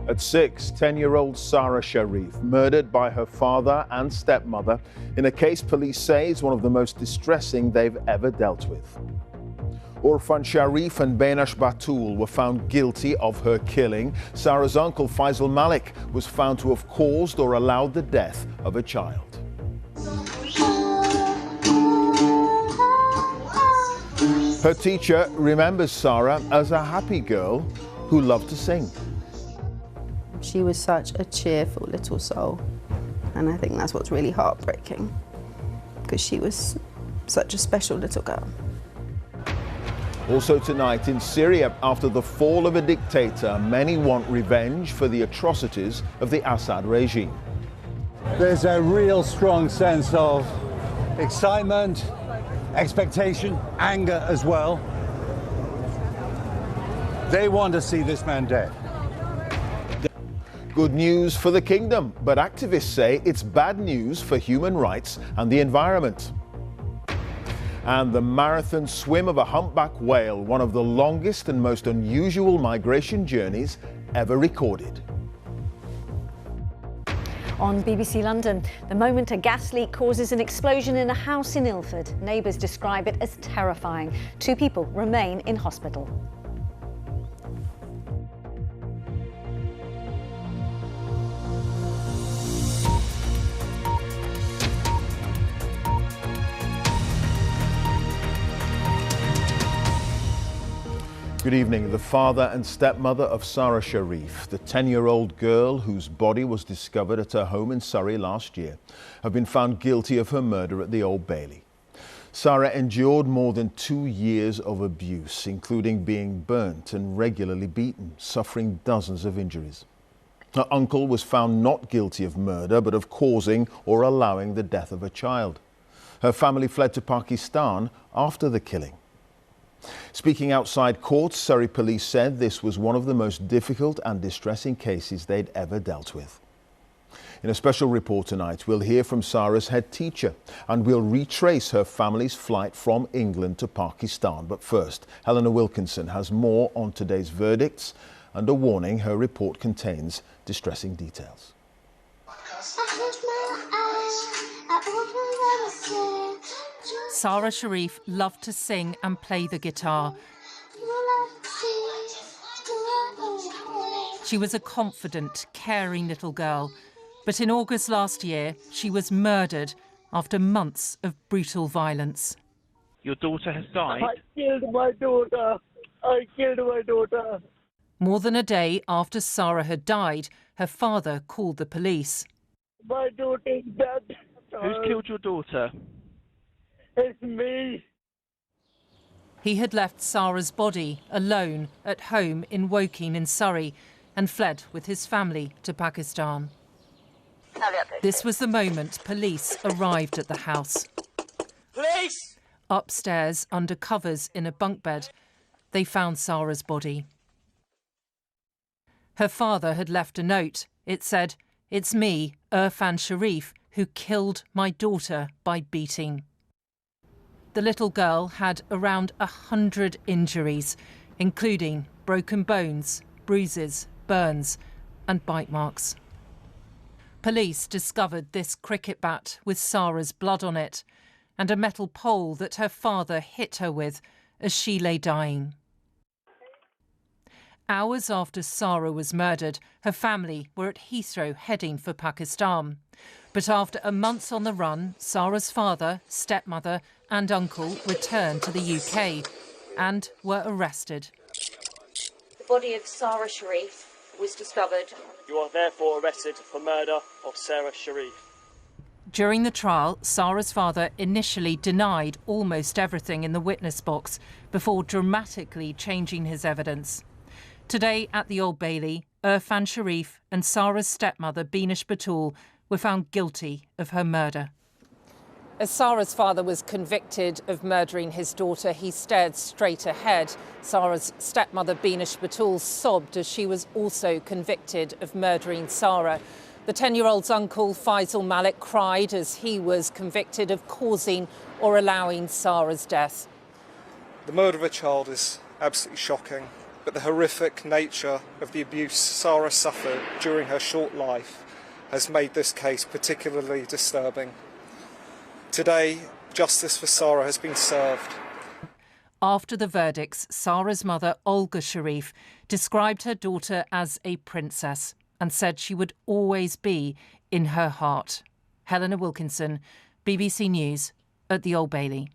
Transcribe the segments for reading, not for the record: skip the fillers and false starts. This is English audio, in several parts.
At 6, 10-year-old Sarah Sharif murdered by her father and stepmother in a case police say is one of the most distressing they've ever dealt with. Orfan Sharif and Beinash Batul were found guilty of her killing. Sarah's uncle Faisal Malik was found to have caused or allowed the death of a child. Her teacher remembers Sarah as a happy girl who loved to sing. She was such a cheerful little soul, and I think that's what's really heartbreaking, because she was such a special little girl. Also tonight in Syria, after the fall of a dictator, many want revenge for the atrocities of the Assad regime. There's a real strong sense of excitement, expectation, anger as well. They want to see this man dead. Good news for the kingdom, but activists say it's bad news for human rights and the environment. And the marathon swim of a humpback whale, one of the longest and most unusual migration journeys ever recorded. On BBC London, the moment a gas leak causes an explosion in a house in Ilford. Neighbours describe it as terrifying. 2 people remain in hospital. Good evening. The father and stepmother of Sarah Sharif, the 10-year-old girl whose body was discovered at her home in Surrey last year, have been found guilty of her murder at the Old Bailey. Sarah endured more than 2 years of abuse, including being burnt and regularly beaten, suffering dozens of injuries. Her uncle was found not guilty of murder, but of causing or allowing the death of a child. Her family fled to Pakistan after the killing. Speaking outside court, Surrey police said this was one of the most difficult and distressing cases they'd ever dealt with. In a special report tonight, we'll hear from Sarah's head teacher and we'll retrace her family's flight from England to Pakistan. But first, Helena Wilkinson has more on today's verdicts and a warning her report contains distressing details. Sarah Sharif loved to sing and play the guitar. She was a confident, caring little girl. But in August last year, she was murdered after months of brutal violence. Your daughter has died? I killed my daughter. I killed my daughter. More than a day after Sarah had died, her father called the police. My daughter is dead. Who's killed your daughter? It's me. He had left Sarah's body alone at home in Woking in Surrey and fled with his family to Pakistan. This was the moment police arrived at the house. Police! Upstairs, under covers in a bunk bed, they found Sarah's body. Her father had left a note. It said, "It's me, Irfan Sharif, who killed my daughter by beating." The little girl had around 100 injuries, including broken bones, bruises, burns and bite marks. Police discovered this cricket bat with Sarah's blood on it and a metal pole that her father hit her with as she lay dying. Hours after Sarah was murdered, her family were at Heathrow heading for Pakistan. But after a month on the run, Sarah's father, stepmother and uncle returned to the UK and were arrested. The body of Sarah Sharif was discovered. You are therefore arrested for murder of Sarah Sharif. During the trial, Sarah's father initially denied almost everything in the witness box before dramatically changing his evidence. Today at the Old Bailey, Irfan Sharif and Sarah's stepmother, Beinash Batul, were found guilty of her murder. As Sarah's father was convicted of murdering his daughter, he stared straight ahead. Sarah's stepmother, Beinash Batul, sobbed as she was also convicted of murdering Sarah. The 10-year-old's uncle, Faisal Malik, cried as he was convicted of causing or allowing Sarah's death. The murder of a child is absolutely shocking. but the horrific nature of the abuse Sara suffered during her short life has made this case particularly disturbing. Today, justice for Sara has been served. After the verdicts, Sara's mother, Olga Sharif, described her daughter as a princess and said she would always be in her heart. Helena Wilkinson, BBC News at the Old Bailey.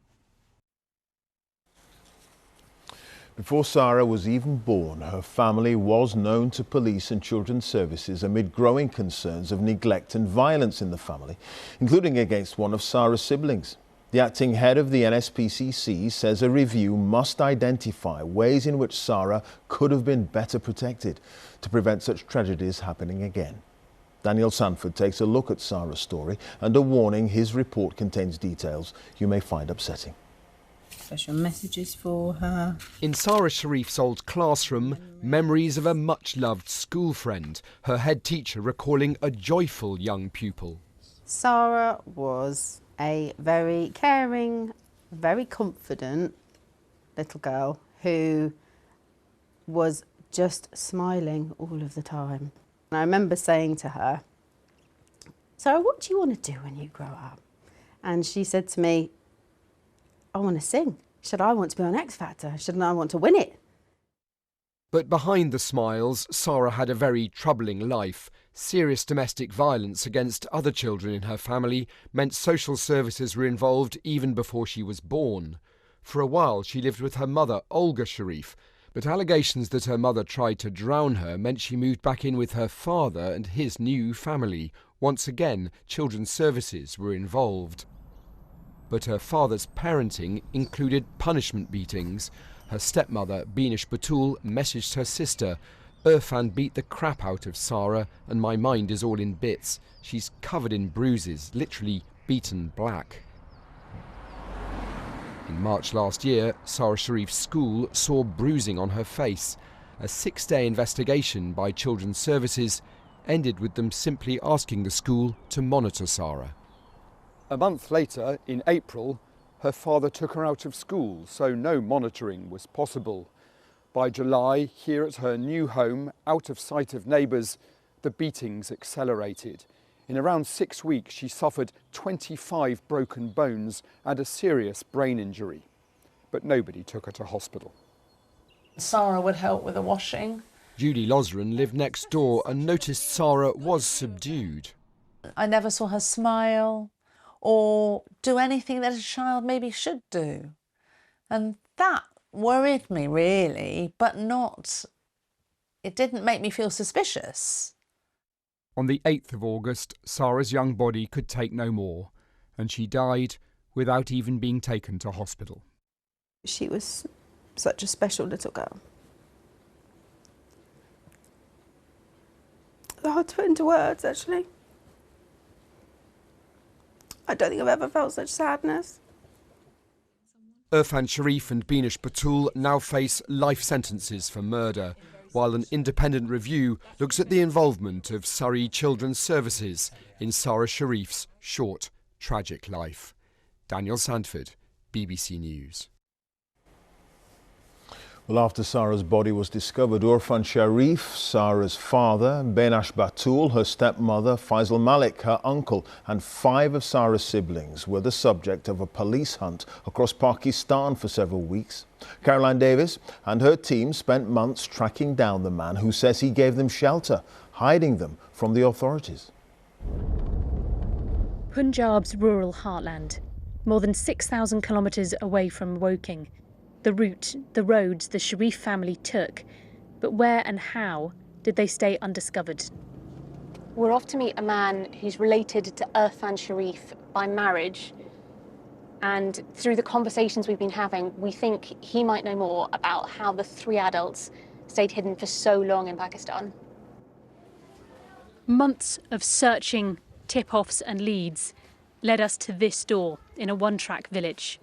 Before Sara was even born, her family was known to police and children's services amid growing concerns of neglect and violence in the family, including against one of Sara's siblings. The acting head of the NSPCC says a review must identify ways in which Sara could have been better protected to prevent such tragedies happening again. Daniel Sanford takes a look at Sara's story and a warning his report contains details you may find upsetting. Special messages for her. In Sara Sharif's old classroom, memories of a much-loved school friend, her head teacher recalling a joyful young pupil. Sara was a very caring, very confident little girl who was just smiling all of the time. And I remember saying to her, "Sara, what do you want to do when you grow up?" And she said to me, "I want to sing." She said, "I want to be on X Factor." She said, "I want to win it." But behind the smiles, Sara had a very troubling life. Serious domestic violence against other children in her family meant social services were involved even before she was born. For a while she lived with her mother, Olga Sharif, but allegations that her mother tried to drown her meant she moved back in with her father and his new family. Once again, children's services were involved. But her father's parenting included punishment beatings. Her stepmother, Binish Batul, messaged her sister, "Irfan beat the crap out of Sara and my mind is all in bits. She's covered in bruises, literally beaten black." In March last year, Sara Sharif's school saw bruising on her face. A 6-day investigation by Children's Services ended with them simply asking the school to monitor Sara. A month later, in April, her father took her out of school, so no monitoring was possible. By July, here at her new home, out of sight of neighbours, the beatings accelerated. In around 6 weeks, she suffered 25 broken bones and a serious brain injury. But nobody took her to hospital. Sara would help with the washing. Judy Losren lived next door and noticed Sara was subdued. I never saw her smile or do anything that a child maybe should do. And that worried me, really, but not... It didn't make me feel suspicious. On the 8th of August, Sara's young body could take no more, and she died without even being taken to hospital. She was such a special little girl. It's hard to put into words, actually. I don't think I've ever felt such sadness. Irfan Sharif and Binish Batul now face life sentences for murder, while an independent review looks at the involvement of Surrey Children's Services in Sara Sharif's short, tragic life. Daniel Sandford, BBC News. Well, after Sara's body was discovered, Irfan Sharif, Sara's father, Binish Batul, her stepmother, Faisal Malik, her uncle, and 5 of Sara's siblings were the subject of a police hunt across Pakistan for several weeks. Caroline Davis and her team spent months tracking down the man who says he gave them shelter, hiding them from the authorities. Punjab's rural heartland, more than 6,000 kilometres away from Woking. The route, the roads the Sharif family took, but where and how did they stay undiscovered? We're off to meet a man who's related to Irfan Sharif by marriage, and through the conversations we've been having, we think he might know more about how the 3 adults stayed hidden for so long in Pakistan. Months of searching, tip-offs and leads led us to this door in a one-track village.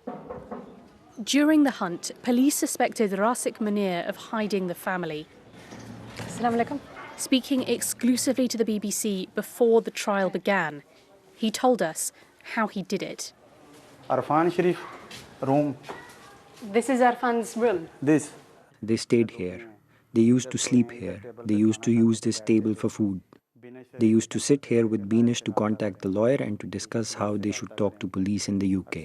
During the hunt, police suspected Rasik Munir of hiding the family. Assalamu alaikum. Speaking exclusively to the BBC before the trial began, he told us how he did it. Irfan Sharif room. This is Irfan's room. This. They stayed here. They used to sleep here. They used to use this table for food. They used to sit here with Binish to contact the lawyer and to discuss how they should talk to police in the UK.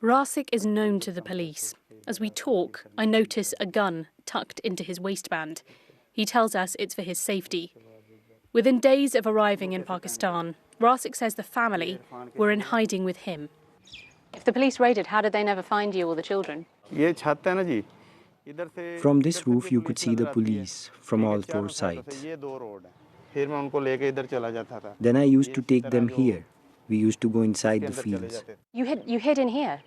Rasik is known to the police. As we talk, I notice a gun tucked into his waistband. He tells us it's for his safety. Within days of arriving in Pakistan, Rasik says the family were in hiding with him. If the police raided, how did they never find you or the children? From this roof, you could see the police from all four sides. Then I used to take them here. We used to go inside the fields. You hid in here?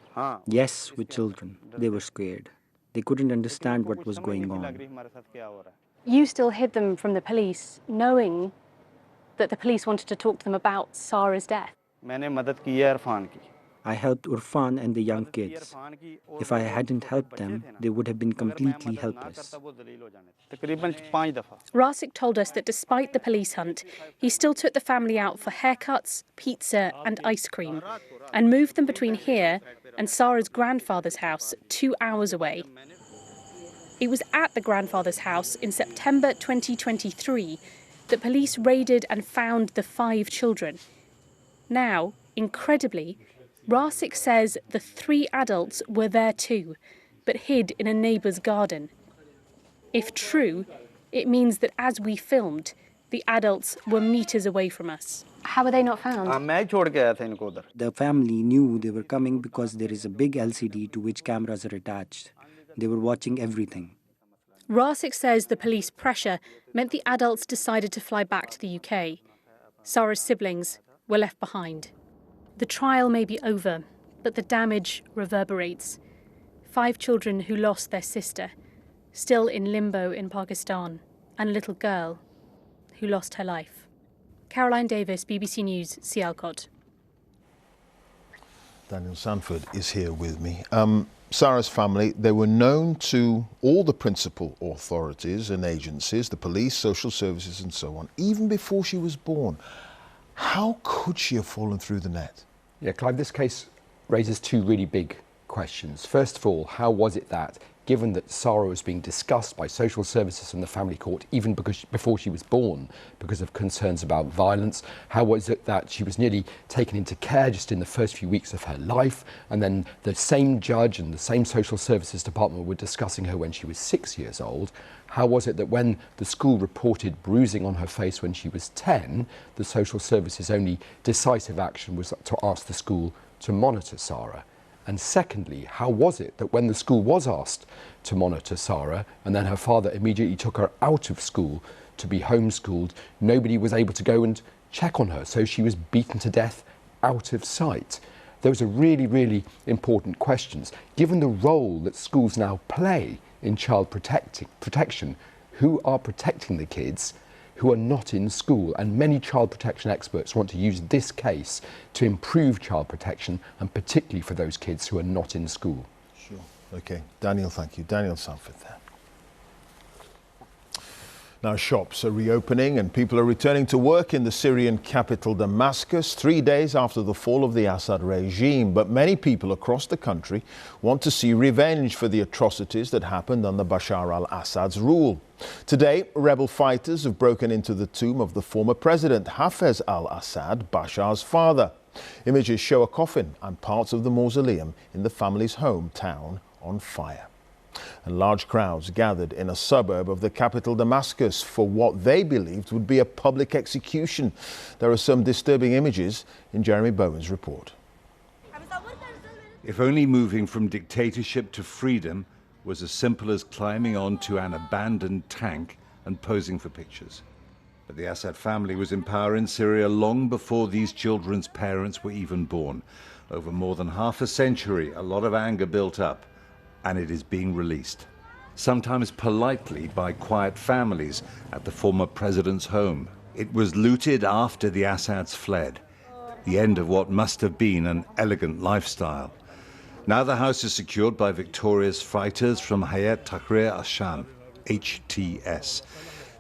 Yes, with children. They were scared. They couldn't understand what was going on. You still hid them from the police, knowing that the police wanted to talk to them about Sarah's death? I helped Urfan and the young kids. If I hadn't helped them, they would have been completely helpless. Rasik told us that despite the police hunt, he still took the family out for haircuts, pizza and ice cream, and moved them between here and Sarah's grandfather's house 2 hours away. It was at the grandfather's house in September 2023 that police raided and found the 5 children. Now, incredibly, Rasik says the 3 adults were there too, but hid in a neighbour's garden. If true, it means that as we filmed, the adults were metres away from us. How were they not found? The family knew they were coming because there is a big LCD to which cameras are attached. They were watching everything. Rasik says the police pressure meant the adults decided to fly back to the UK. Sarah's siblings were left behind. The trial may be over, but the damage reverberates. 5 children who lost their sister, still in limbo in Pakistan, and a little girl who lost her life. Caroline Davis, BBC News, Sialkot. Daniel Sanford is here with me. Sarah's family, they were known to all the principal authorities and agencies, the police, social services and so on, even before she was born. How could she have fallen through the net? Yeah, Clive, this case raises 2 really big questions. First of all, how was it that, given that Sarah was being discussed by social services and the family court even before she was born because of concerns about violence, how was it that she was nearly taken into care just in the first few weeks of her life, and then the same judge and the same social services department were discussing her when she was 6 years old? How was it that when the school reported bruising on her face when she was 10, the social services' only decisive action was to ask the school to monitor Sarah? And secondly, how was it that when the school was asked to monitor Sarah and then her father immediately took her out of school to be homeschooled, nobody was able to go and check on her, so she was beaten to death out of sight? Those are really, really important questions. Given the role that schools now play in child protection, who are protecting the kids who are not in school? And many child protection experts want to use this case to improve child protection, and particularly for those kids who are not in school. Sure. OK. Daniel, thank you. Daniel Sanford there. Now, shops are reopening and people are returning to work in the Syrian capital Damascus 3 days after the fall of the Assad regime. But many people across the country want to see revenge for the atrocities that happened under Bashar al-Assad's rule. Today, rebel fighters have broken into the tomb of the former president, Hafez al-Assad, Bashar's father. Images show a coffin and parts of the mausoleum in the family's hometown on fire. And large crowds gathered in a suburb of the capital Damascus for what they believed would be a public execution. There are some disturbing images in Jeremy Bowen's report. If only moving from dictatorship to freedom was as simple as climbing onto an abandoned tank and posing for pictures. But the Assad family was in power in Syria long before these children's parents were even born. Over more than half a century, a lot of anger built up, and it is being released, sometimes politely by quiet families at the former president's home. It was looted after the Assads fled, the end of what must have been an elegant lifestyle. Now the house is secured by victorious fighters from Hayat Tahrir al-Sham, HTS.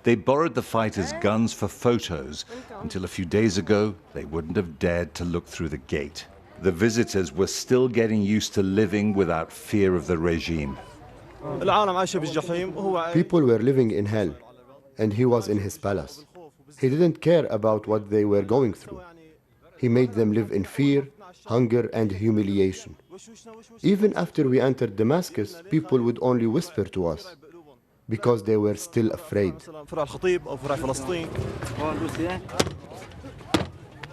They borrowed the fighters' guns for photos. Until a few days ago, they wouldn't have dared to look through the gate. The visitors were still getting used to living without fear of the regime. People were living in hell, and he was in his palace. He didn't care about what they were going through. He made them live in fear, hunger, and humiliation. Even after we entered Damascus, people would only whisper to us, because they were still afraid.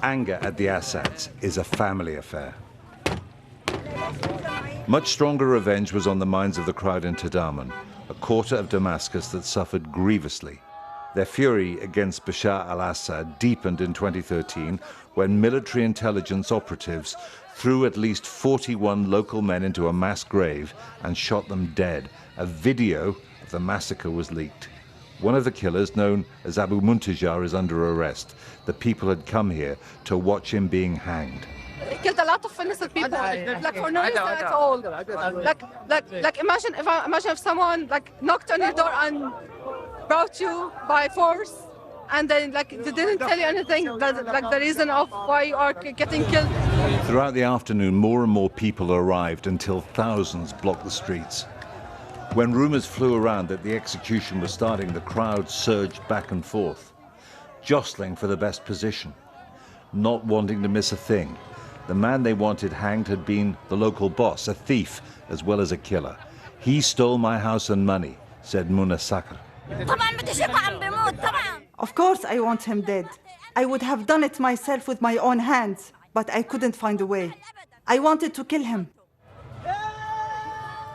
Anger at the Assads is a family affair. Much stronger revenge was on the minds of the crowd in Tadaman, a quarter of Damascus that suffered grievously. Their fury against Bashar al-Assad deepened in 2013 when military intelligence operatives threw at least 41 local men into a mass grave and shot them dead. A video of the massacre was leaked. One of the killers, known as Abu Muntajar, is under arrest. The people had come here to watch him being hanged. It killed a lot of innocent people, like for no reason at all. Like imagine if someone like knocked on your door and brought you by force, and then like they didn't tell you anything, like the reason of why you are getting killed. Throughout the afternoon, more and more people arrived until thousands blocked the streets. When rumors flew around that the execution was starting, the crowd surged back and forth, jostling for the best position, not wanting to miss a thing. The man they wanted hanged had been the local boss, a thief as well as a killer. He stole my house and money, said Muna Sakr. Of course I want him dead. I would have done it myself with my own hands, but I couldn't find a way. I wanted to kill him.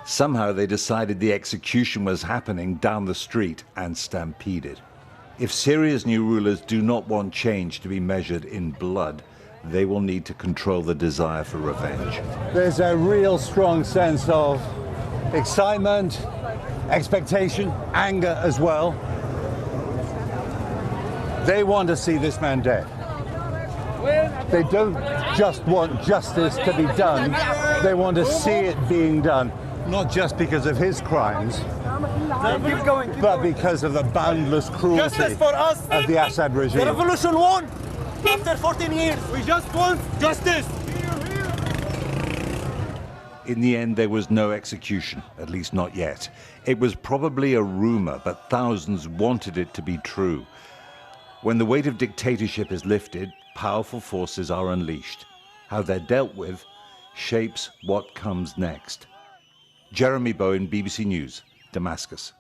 Somehow they decided the execution was happening down the street and stampeded. If Syria's new rulers do not want change to be measured in blood, they will need to control the desire for revenge. There's a real strong sense of excitement, expectation, anger as well. They want to see this man dead. They don't just want justice to be done, they want to see it being done. Not just because of his crimes, but because of the boundless cruelty of the Assad regime. The revolution won after 14 years. We just want justice. In the end, there was no execution, at least not yet. It was probably a rumor, but thousands wanted it to be true. When the weight of dictatorship is lifted, powerful forces are unleashed. How they're dealt with shapes what comes next. Jeremy Bowen, BBC News, Damascus.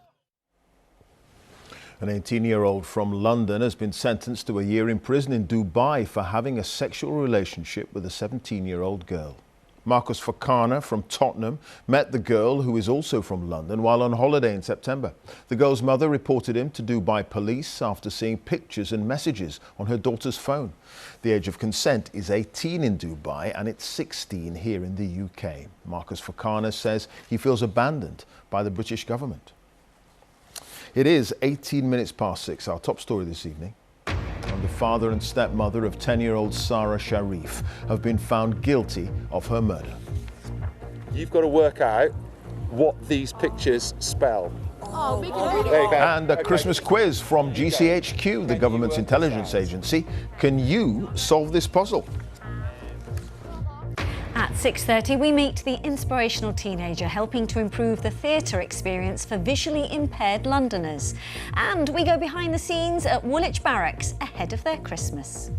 An 18-year-old from London has been sentenced to a year in prison in Dubai for having a sexual relationship with a 17-year-old girl. Marcus Fakana from Tottenham met the girl, who is also from London, while on holiday in September. The girl's mother reported him to Dubai police after seeing pictures and messages on her daughter's phone. The age of consent is 18 in Dubai and it's 16 here in the UK. Marcus Fakana says he feels abandoned by the British government. It is 18 minutes past 6, our top story this evening. The father and stepmother of 10-year-old Sarah Sharif have been found guilty of her murder. You've got to work out what these pictures spell. Oh, and a Christmas quiz from GCHQ, the government's intelligence agency. Can you solve this puzzle? At 6:30, we meet the inspirational teenager helping to improve the theatre experience for visually impaired Londoners. And we go behind the scenes at Woolwich Barracks ahead of their Christmas.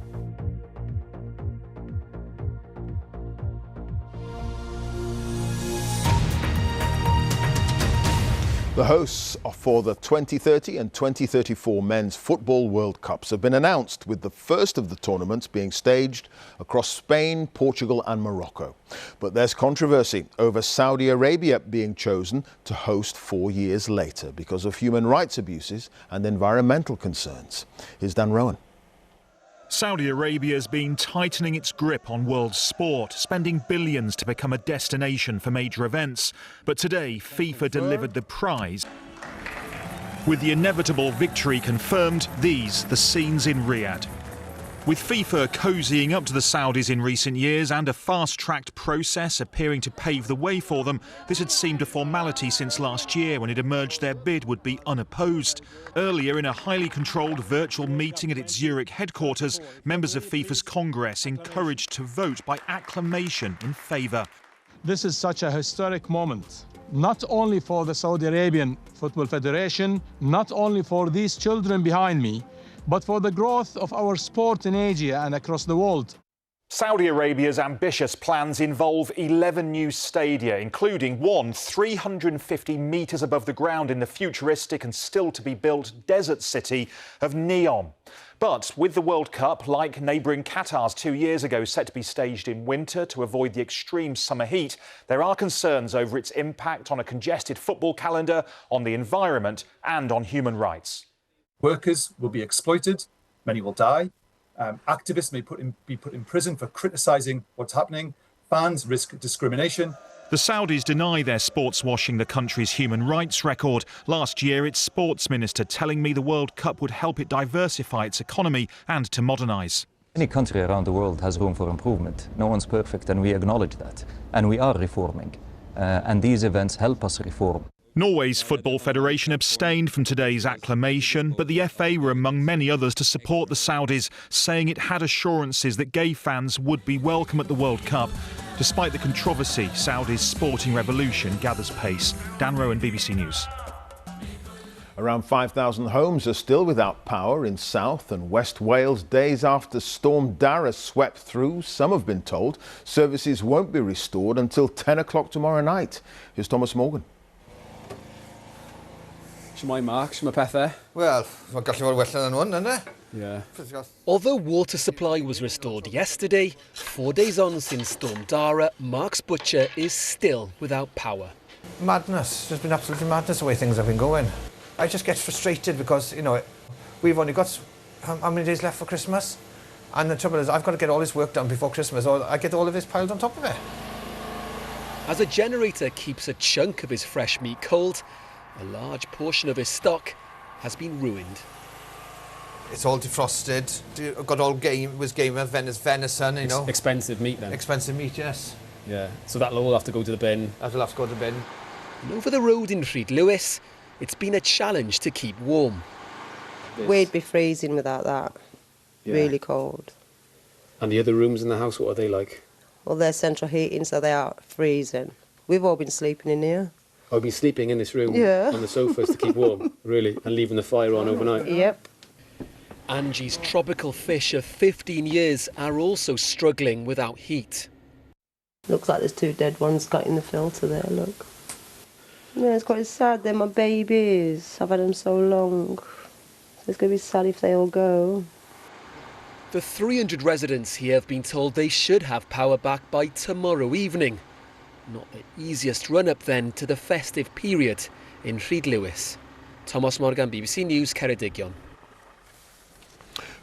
The hosts for the 2030 and 2034 Men's Football World Cups have been announced, with the first of the tournaments being staged across Spain, Portugal and Morocco. But there's controversy over Saudi Arabia being chosen to host 4 years later because of human rights abuses and environmental concerns. Here's Dan Rowan. Saudi Arabia has been tightening its grip on world sport, spending billions to become a destination for major events. But today, FIFA delivered the prize. With the inevitable victory confirmed, these the scenes in Riyadh. With FIFA cozying up to the Saudis in recent years and a fast-tracked process appearing to pave the way for them, this had seemed a formality since last year when it emerged their bid would be unopposed. Earlier, in a highly controlled virtual meeting at its Zurich headquarters, members of FIFA's Congress encouraged to vote by acclamation in favour. This is such a historic moment. not only for the Saudi Arabian Football Federation, not only for these children behind me, but for the growth of our sport in Asia and across the world. Saudi Arabia's ambitious plans involve 11 new stadia, including one 350 metres above the ground in the futuristic and still-to-be-built desert city of Neom. But with the World Cup, like neighbouring Qatar's 2 years ago, set to be staged in winter to avoid the extreme summer heat, there are concerns over its impact on a congested football calendar, on the environment and on human rights. Workers will be exploited, many will die. Activists may be put in prison for criticising what's happening. Fans risk discrimination. The Saudis deny they're sports washing the country's human rights record. Last year, its sports minister telling me the World Cup would help it diversify its economy and to modernise. Any country around the world has room for improvement. No one's perfect, and we acknowledge that. And we are reforming. And these events help us reform. Norway's Football Federation abstained from today's acclamation, but the FA were among many others to support the Saudis, saying it had assurances that gay fans would be welcome at the World Cup. Despite the controversy, Saudi's sporting revolution gathers pace. Dan Rowan, BBC News. Around 5,000 homes are still without power in South and West Wales days after Storm Dara swept through. Some have been told services won't be restored until 10 o'clock tomorrow night. Here's Thomas Morgan. Shmai Mark, shmai pethau. Well, mae'n gallu fod wella than one, isn't it? Yeah. Although water supply was restored yesterday, 4 days on since Storm Dara, Mark's butcher is still without power. Madness. There's been absolutely madness the way things have been going. I just get frustrated because, you know, we've only got how many days left for Christmas? And the trouble is, I've got to get all this work done before Christmas, or I get all of this piled on top of it. As a generator keeps a chunk of his fresh meat cold, a large portion of his stock has been ruined. It's all defrosted. Got all game venison, you know. Expensive meat then. Expensive meat, yes. Yeah. So that'll all have to go to the bin. That'll have to go to the bin. And over the road in Rhyd Lewis, it's been a challenge to keep warm. We'd be freezing without that. Yeah. Really cold. And the other rooms in the house, what are they like? Well, they're central heating, so they are freezing. We've all been sleeping in here. I've been sleeping in this room on the sofas to keep warm, really, and leaving the fire on overnight. Yep. Angie's tropical fish of 15 years are also struggling without heat. Looks like there's 2 dead ones got in the filter there, look. Yeah, it's quite sad. They're my babies. I've had them so long. So it's going to be sad if they all go. The 300 residents here have been told they should have power back by tomorrow evening. Not the easiest run-up then to the festive period in Rhyd Lewis. Thomas Morgan, BBC News, Ceredigion.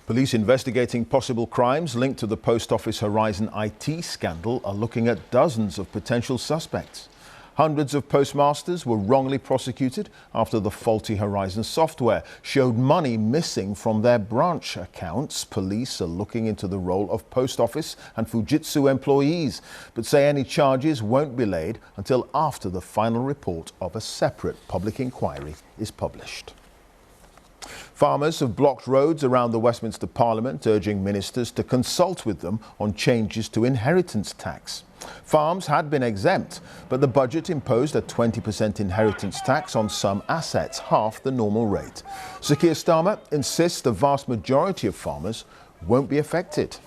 Police investigating possible crimes linked to the Post Office Horizon IT scandal are looking at dozens of potential suspects. Hundreds of postmasters were wrongly prosecuted after the faulty Horizon software showed money missing from their branch accounts. Police are looking into the role of Post Office and Fujitsu employees, but say any charges won't be laid until after the final report of a separate public inquiry is published. Farmers have blocked roads around the Westminster Parliament, urging ministers to consult with them on changes to inheritance tax. Farms had been exempt, but the budget imposed a 20% inheritance tax on some assets, half the normal rate. Sir Keir Starmer insists the vast majority of farmers won't be affected.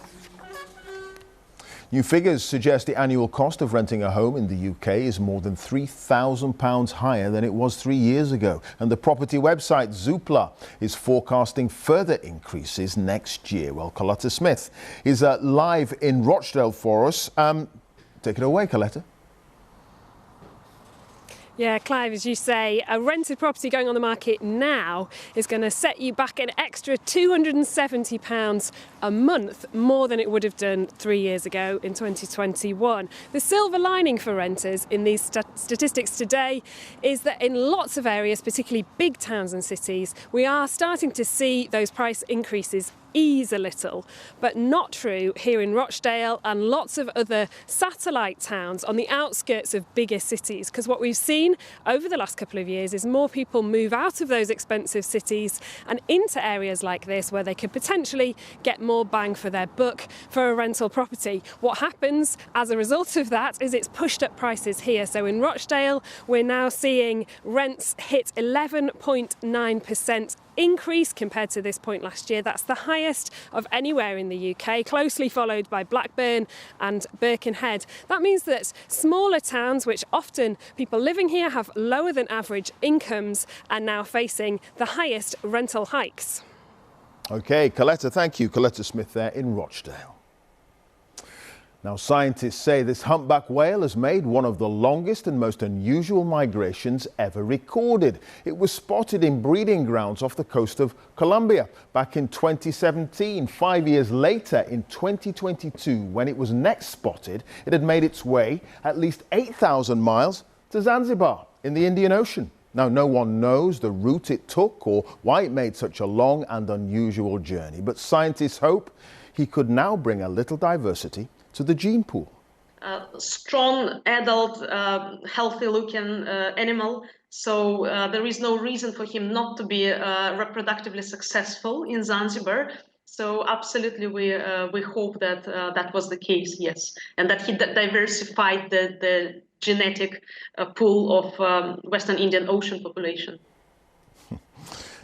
New figures suggest the annual cost of renting a home in the UK is more than £3,000 higher than it was 3 years ago. And the property website Zoopla is forecasting further increases next year. Well, Coletta Smith is live in Rochdale for us. Take it away, Coletta. Yeah, Clive, as you say, a rented property going on the market now is going to set you back an extra £270 a month, more than it would have done 3 years ago in 2021. The silver lining for renters in these statistics today is that in lots of areas, particularly big towns and cities, we are starting to see those price increases ease a little, but not true here in Rochdale and lots of other satellite towns on the outskirts of bigger cities. Because what we've seen over the last couple of years is more people move out of those expensive cities and into areas like this where they could potentially get more bang for their buck for a rental property. What happens as a result of that is it's pushed up prices here. So in Rochdale, we're now seeing rents hit 11.9% increase compared to this point last year. That's the highest of anywhere in the UK, closely followed by Blackburn and Birkenhead. That means that smaller towns, which often people living here have lower than average incomes, are now facing the highest rental hikes. OK, Coletta, thank you. Coletta Smith there in Rochdale. Now, scientists say this humpback whale has made one of the longest and most unusual migrations ever recorded. It was spotted in breeding grounds off the coast of Colombia back in 2017. 5 years later, in 2022, when it was next spotted, it had made its way at least 8,000 miles to Zanzibar in the Indian Ocean. Now, no one knows the route it took or why it made such a long and unusual journey, but scientists hope he could now bring a little diversity to the gene pool. Strong, adult, healthy-looking animal. So there is no reason for him not to be reproductively successful in Zanzibar. So absolutely, we hope that that was the case, yes, and that he diversified the genetic pool of Western Indian Ocean population.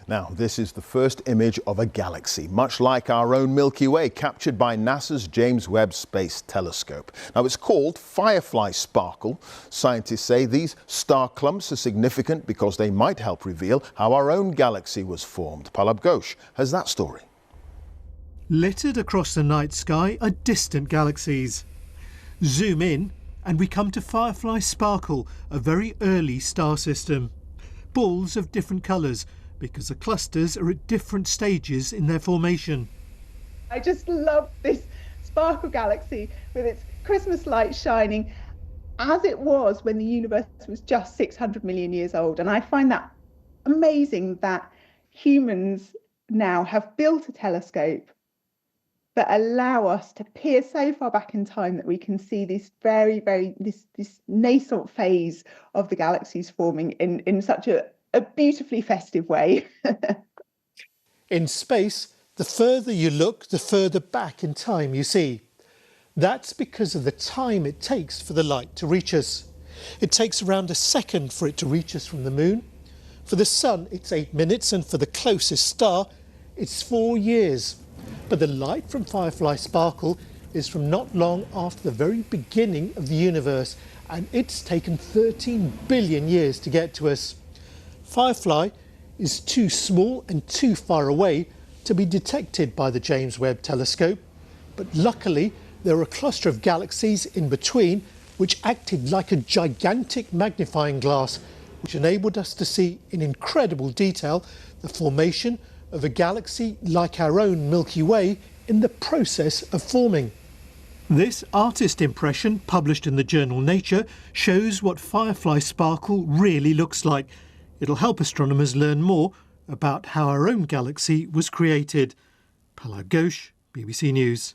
Now, this is the first image of a galaxy, much like our own Milky Way, captured by NASA's James Webb Space Telescope. Now, it's called Firefly Sparkle. Scientists say these star clumps are significant because they might help reveal how our own galaxy was formed. Palab Ghosh has that story. Littered across the night sky are distant galaxies. Zoom in and we come to Firefly Sparkle, a very early star system. Balls of different colours, because the clusters are at different stages in their formation. I just love this sparkle galaxy with its Christmas light shining as it was when the universe was just 600 million years old. And I find that amazing that humans now have built a telescope that allow us to peer so far back in time that we can see this this nascent phase of the galaxies forming in such a beautifully festive way. In space, the further you look, the further back in time you see. That's because of the time it takes for the light to reach us. It takes around a second for it to reach us from the moon. For the sun, it's 8 minutes, and for the closest star, it's 4 years. But the light from Firefly Sparkle is from not long after the very beginning of the universe, and it's taken 13 billion years to get to us. Firefly is too small and too far away to be detected by the James Webb Telescope, but luckily there are a cluster of galaxies in between which acted like a gigantic magnifying glass, which enabled us to see in incredible detail the formation of a galaxy like our own Milky Way in the process of forming. This artist impression, published in the journal Nature, shows what Firefly Sparkle really looks like. It'll help astronomers learn more about how our own galaxy was created. Palab Ghosh, BBC News.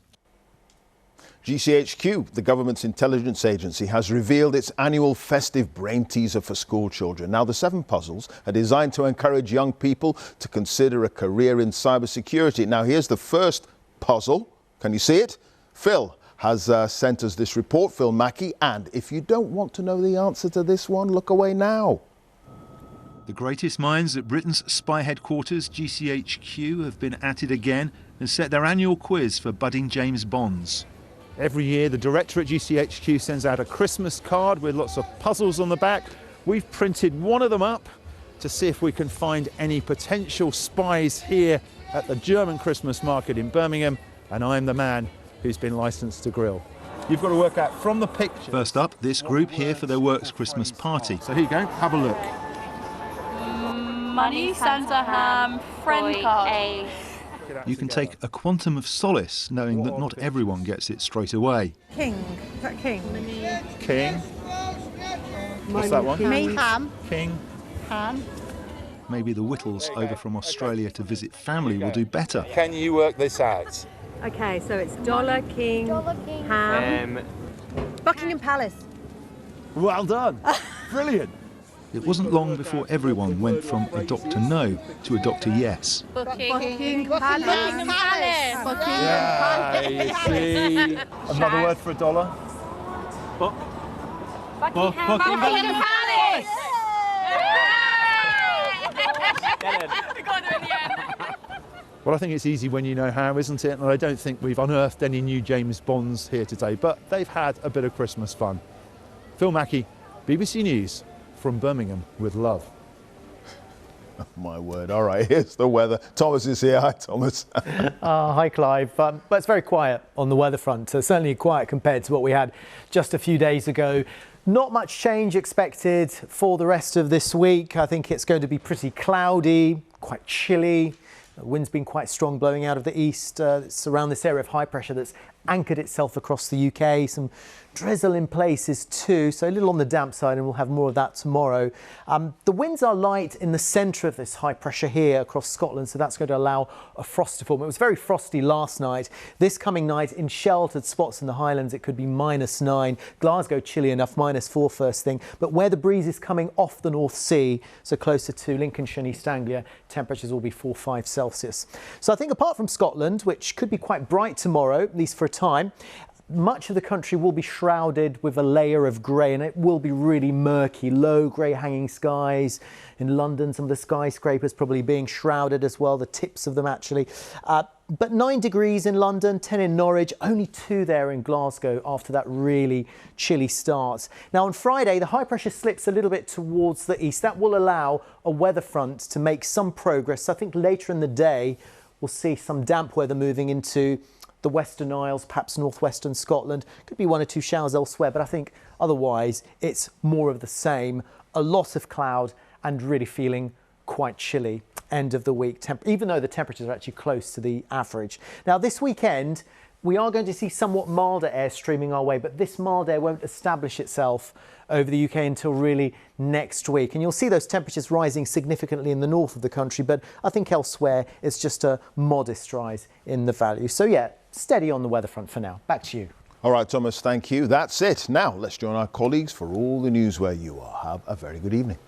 GCHQ, the government's intelligence agency, has revealed its annual festive brain teaser for school children. Now, the 7 puzzles are designed to encourage young people to consider a career in cybersecurity. Now, here's the first puzzle. Can you see it? Phil has sent us this report, Phil Mackey, and if you don't want to know the answer to this one, look away now. The greatest minds at Britain's spy headquarters, GCHQ, have been at it again and set their annual quiz for budding James Bonds. Every year, the director at GCHQ sends out a Christmas card with lots of puzzles on the back. We've printed one of them up to see if we can find any potential spies here at the German Christmas market in Birmingham, and I'm the man who's been licensed to grill. You've got to work out from the picture. First up, this group here for their works Christmas party. So here you go, have a look. Money, Santa ham, friend card. You can take a quantum of solace knowing that not everyone gets it straight away. King. Is that king? King. What's that one? Me, ham. King. Ham. Maybe the Whittles over from Australia to visit family will do better. Can you work this out? Okay, so it's Dollar King, Ham, Buckingham Palace. Well done. Brilliant. It wasn't long before everyone went from a Dr. No to a Dr. Yes. Buckingham Palace. Buckingham Palace. Yeah, you see. Another word for a dollar? Buckingham Palace. Well, I think it's easy when you know how, isn't it? And I don't think we've unearthed any new James Bonds here today, but they've had a bit of Christmas fun. Phil Mackey, BBC News from Birmingham with love. Oh, my word. All right, here's the weather. Thomas is here. Hi, Thomas. Hi, Clive. But it's very quiet on the weather front. Certainly quiet compared to what we had just a few days ago. Not much change expected for the rest of this week. I think it's going to be pretty cloudy, quite chilly. The wind's been quite strong blowing out of the east. It's around this area of high pressure that's anchored itself across the UK. Some drizzle in places too, so a little on the damp side, and we'll have more of that tomorrow. The winds are light in the centre of this high pressure here across Scotland, so that's going to allow a frost to form. It was very frosty last night. This coming night in sheltered spots in the Highlands, it could be -9. Glasgow chilly enough, -4 first thing. But where the breeze is coming off the North Sea, so closer to Lincolnshire and East Anglia, temperatures will be 4-5 Celsius. So I think apart from Scotland, which could be quite bright tomorrow, at least for a time, much of the country will be shrouded with a layer of grey, and it will be really murky, low grey hanging skies. In London, some of the skyscrapers probably being shrouded as well, the tips of them actually. But 9 degrees in London, 10 in Norwich, only 2 there in Glasgow after that really chilly start. Now on Friday, the high pressure slips a little bit towards the east. That will allow a weather front to make some progress. I think later in the day, we'll see some damp weather moving into the Western Isles, perhaps northwestern Scotland. Could be 1 or 2 showers elsewhere, but I think otherwise it's more of the same. A lot of cloud and really feeling quite chilly end of the week, even though the temperatures are actually close to the average. Now this weekend, we are going to see somewhat milder air streaming our way, but this mild air won't establish itself over the UK until really next week. And you'll see those temperatures rising significantly in the north of the country, but I think elsewhere it's just a modest rise in the value. So yeah, steady on the weather front for now. Back to you. All right, Thomas, thank you. That's it. Now let's join our colleagues for all the news where you are. Have a very good evening.